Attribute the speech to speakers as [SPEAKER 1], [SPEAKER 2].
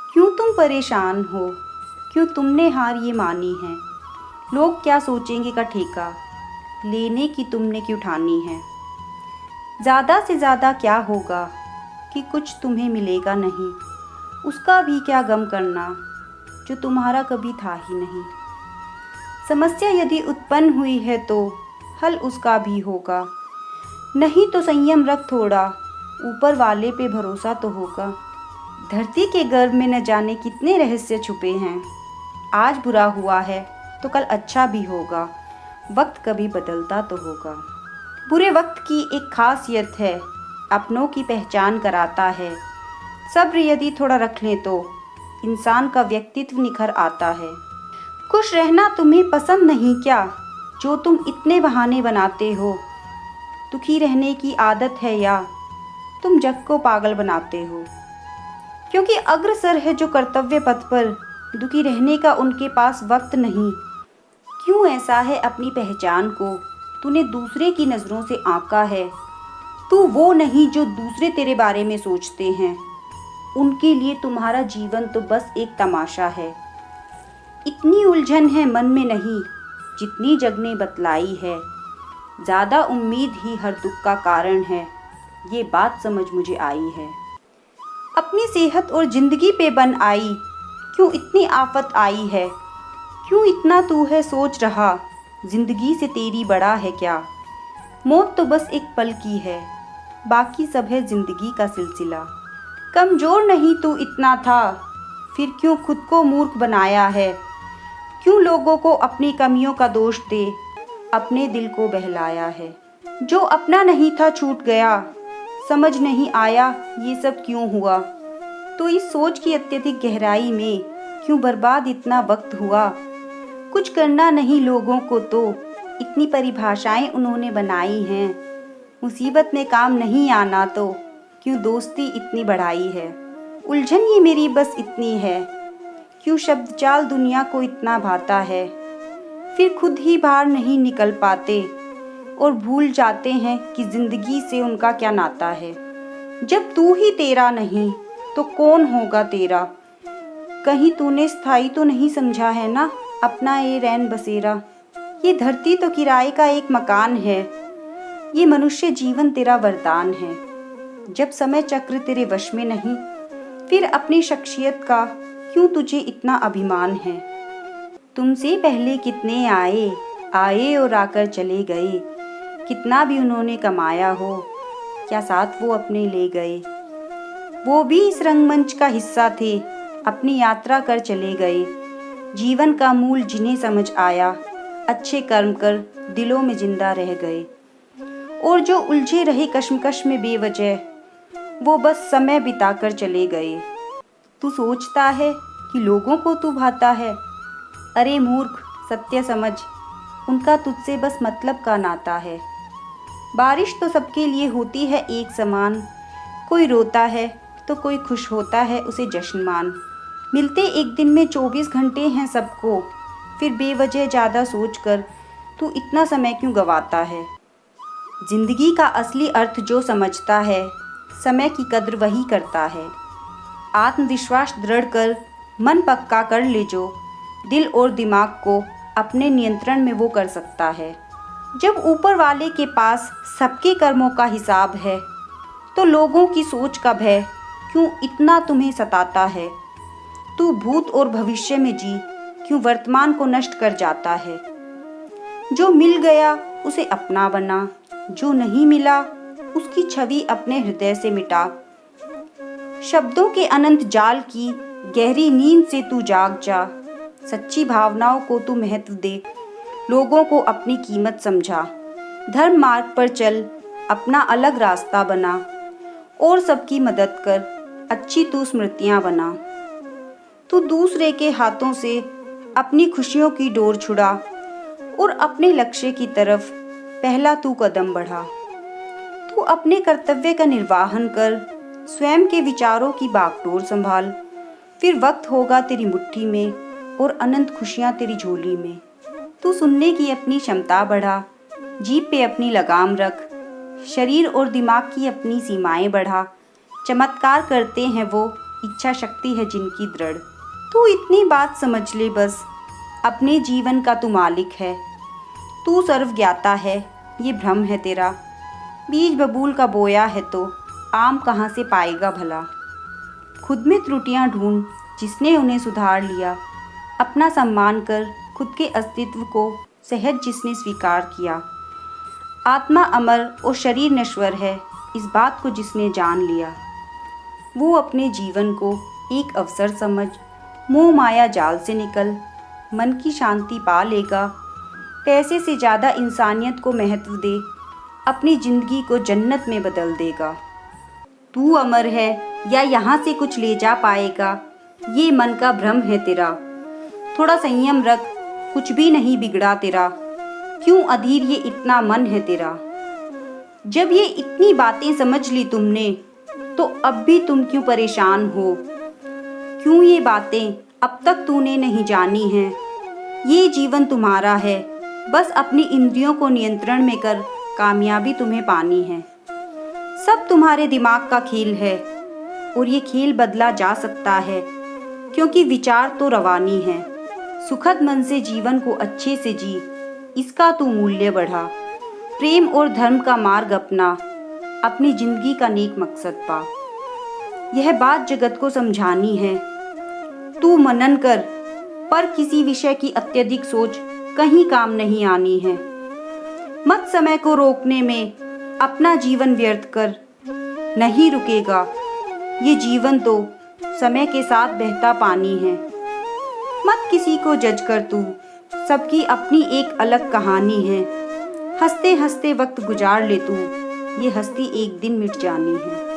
[SPEAKER 1] क्यों तुम परेशान हो? क्यों तुमने हार ये मानी है? लोग क्या सोचेंगे का ठेका लेने की तुमने क्यों ठानी है? ज़्यादा से ज़्यादा क्या होगा कि कुछ तुम्हें मिलेगा नहीं, उसका भी क्या गम करना जो तुम्हारा कभी था ही नहीं। समस्या यदि उत्पन्न हुई है तो हल उसका भी होगा, नहीं तो संयम रख थोड़ा, ऊपर वाले पे भरोसा तो होगा। धरती के गर्भ में न जाने कितने रहस्य छुपे हैं। आज बुरा हुआ है तो कल अच्छा भी होगा, वक्त कभी बदलता तो होगा। बुरे वक्त की एक खासियत है, अपनों की पहचान कराता है। सब्र यदि थोड़ा रख लें तो इंसान का व्यक्तित्व निखर आता है। खुश रहना तुम्हें पसंद नहीं क्या, जो तुम इतने बहाने बनाते हो? दुखी रहने की आदत है या तुम जग को पागल बनाते हो? क्योंकि अग्रसर है जो कर्तव्य पथ पर, दुखी रहने का उनके पास वक्त नहीं। क्यों ऐसा है अपनी पहचान को तूने दूसरे की नज़रों से आंका है? तू वो नहीं जो दूसरे तेरे बारे में सोचते हैं, उनके लिए तुम्हारा जीवन तो बस एक तमाशा है। इतनी उलझन है मन में नहीं जितनी जग ने बतलाई है, ज़्यादा उम्मीद ही हर दुख का कारण है, ये बात समझ मुझे आई है। अपनी सेहत और जिंदगी पे बन आई, क्यों इतनी आफत आई है? क्यों इतना तू है सोच रहा, जिंदगी से तेरी बड़ा है क्या? मौत तो बस एक पल की है, बाकी सब है जिंदगी का सिलसिला। कमजोर नहीं तू इतना था, फिर क्यों खुद को मूर्ख बनाया है? क्यों लोगों को अपनी कमियों का दोष दे अपने दिल को बहलाया है? जो अपना नहीं था छूट गया, समझ नहीं आया ये सब क्यों हुआ? तो इस सोच की अत्यधिक गहराई में क्यों बर्बाद इतना वक्त हुआ? कुछ करना नहीं लोगों को तो इतनी परिभाषाएं उन्होंने बनाई हैं। मुसीबत में काम नहीं आना तो क्यों दोस्ती इतनी बढ़ाई है? उलझन ये मेरी बस इतनी है, क्यों शब्द चाल दुनिया को इतना भाता है? फिर खुद ही बाहर नहीं निकल पाते और भूल जाते हैं कि जिंदगी से उनका क्या नाता है। जब तू ही तेरा नहीं तो कौन होगा तेरा? कहीं तूने स्थायी तो नहीं समझा है ना अपना ये रैन बसेरा? ये धरती तो किराए का एक मकान है, ये मनुष्य जीवन तेरा वरदान है। जब समय चक्र तेरे वश में नहीं, फिर अपनी शख्सियत का क्यों तुझे इतना अभिमान है? तुमसे पहले कितने आए आए और आकर चले गए, कितना भी उन्होंने कमाया हो, क्या साथ वो अपने ले गए? वो भी इस रंगमंच का हिस्सा थे, अपनी यात्रा कर चले गए। जीवन का मूल जिन्हें समझ आया, अच्छे कर्म कर दिलों में जिंदा रह गए। और जो उलझे रहे कश्मकश में बेवजह, वो बस समय बिताकर चले गए। तू सोचता है कि लोगों को तू भाता है? अरे मूर्ख, सत्य समझ, उनका तुझसे बस मतलब का नाता है। बारिश तो सबके लिए होती है एक समान, कोई रोता है तो कोई खुश होता है, उसे जश्न मान। मिलते एक दिन में 24 घंटे हैं सबको, फिर बेवजह ज़्यादा सोचकर तू इतना समय क्यों गवाता है? जिंदगी का असली अर्थ जो समझता है, समय की कद्र वही करता है। आत्मविश्वास दृढ़ कर मन पक्का कर ले जो, दिल और दिमाग को अपने नियंत्रण में वो कर सकता है। जब ऊपर वाले के पास सबके कर्मों का हिसाब है, तो लोगों की सोच का भय क्यों इतना तुम्हें सताता है? तू भूत और भविष्य में जी क्यों वर्तमान को नष्ट कर जाता है? जो मिल गया उसे अपना बना, जो नहीं मिला उसकी छवि अपने हृदय से मिटा। शब्दों के अनंत जाल की गहरी नींद से तू जाग जा, सच्ची भावनाओं को तू महत्व दे, लोगों को अपनी कीमत समझा। धर्म मार्ग पर चल, अपना अलग रास्ता बना, और सबकी मदद कर, अच्छी तू स्मृतियां बना। तू दूसरे के हाथों से अपनी खुशियों की डोर छुड़ा और अपने लक्ष्य की तरफ पहला तू कदम बढ़ा। तू अपने कर्तव्य का निर्वाहन कर, स्वयं के विचारों की बागडोर संभाल, फिर वक्त होगा तेरी मुट्ठी में और अनंत खुशियां तेरी झोली में। तू सुनने की अपनी क्षमता बढ़ा, जीभ पे अपनी लगाम रख, शरीर और दिमाग की अपनी सीमाएं बढ़ा। चमत्कार करते हैं वो इच्छा शक्ति है जिनकी दृढ़। तू इतनी बात समझ ले बस, अपने जीवन का तू मालिक है। तू सर्वज्ञाता है, ये भ्रम है तेरा। बीज बबूल का बोया है तो आम कहाँ से पाएगा भला। खुद में त्रुटियां ढूंढ जिसने उन्हें सुधार लिया, अपना सम्मान कर खुद के अस्तित्व को सहज जिसने स्वीकार किया। आत्मा अमर और शरीर नश्वर है, इस बात को जिसने जान लिया। वो अपने जीवन को एक अवसर समझ मोह माया जाल से निकल मन की शांति पा लेगा। पैसे से ज़्यादा इंसानियत को महत्व दे, अपनी ज़िंदगी को जन्नत में बदल देगा। तू अमर है या यहाँ से कुछ ले जा पाएगा, ये मन का भ्रम है तेरा। थोड़ा संयम रख, कुछ भी नहीं बिगड़ा तेरा। क्यों अधीर ये इतना मन है तेरा। जब ये इतनी बातें समझ ली तुमने, तो अब भी तुम क्यों परेशान हो। क्यों ये बातें अब तक तूने नहीं जानी हैं। ये जीवन तुम्हारा है, बस अपनी इंद्रियों को नियंत्रण में कर कामयाबी तुम्हें पानी है। सब तुम्हारे दिमाग का खेल है और ये खेल बदला जा सकता है, क्योंकि विचार तो रवानी है। सुखद मन से जीवन को अच्छे से जी, इसका तू मूल्य बढ़ा। प्रेम और धर्म का मार्ग अपना, अपनी जिंदगी का नेक मकसद पा। यह बात जगत को समझानी है, तू मनन कर, पर किसी विषय की अत्यधिक सोच कहीं काम नहीं आनी है। मत समय को रोकने में अपना जीवन व्यर्थ कर, नहीं रुकेगा ये जीवन तो समय के साथ बहता पानी है। मत किसी को जज कर तू, सबकी अपनी एक अलग कहानी है। हंसते हंसते वक्त गुजार ले तू, ये हस्ती एक दिन मिट जानी है।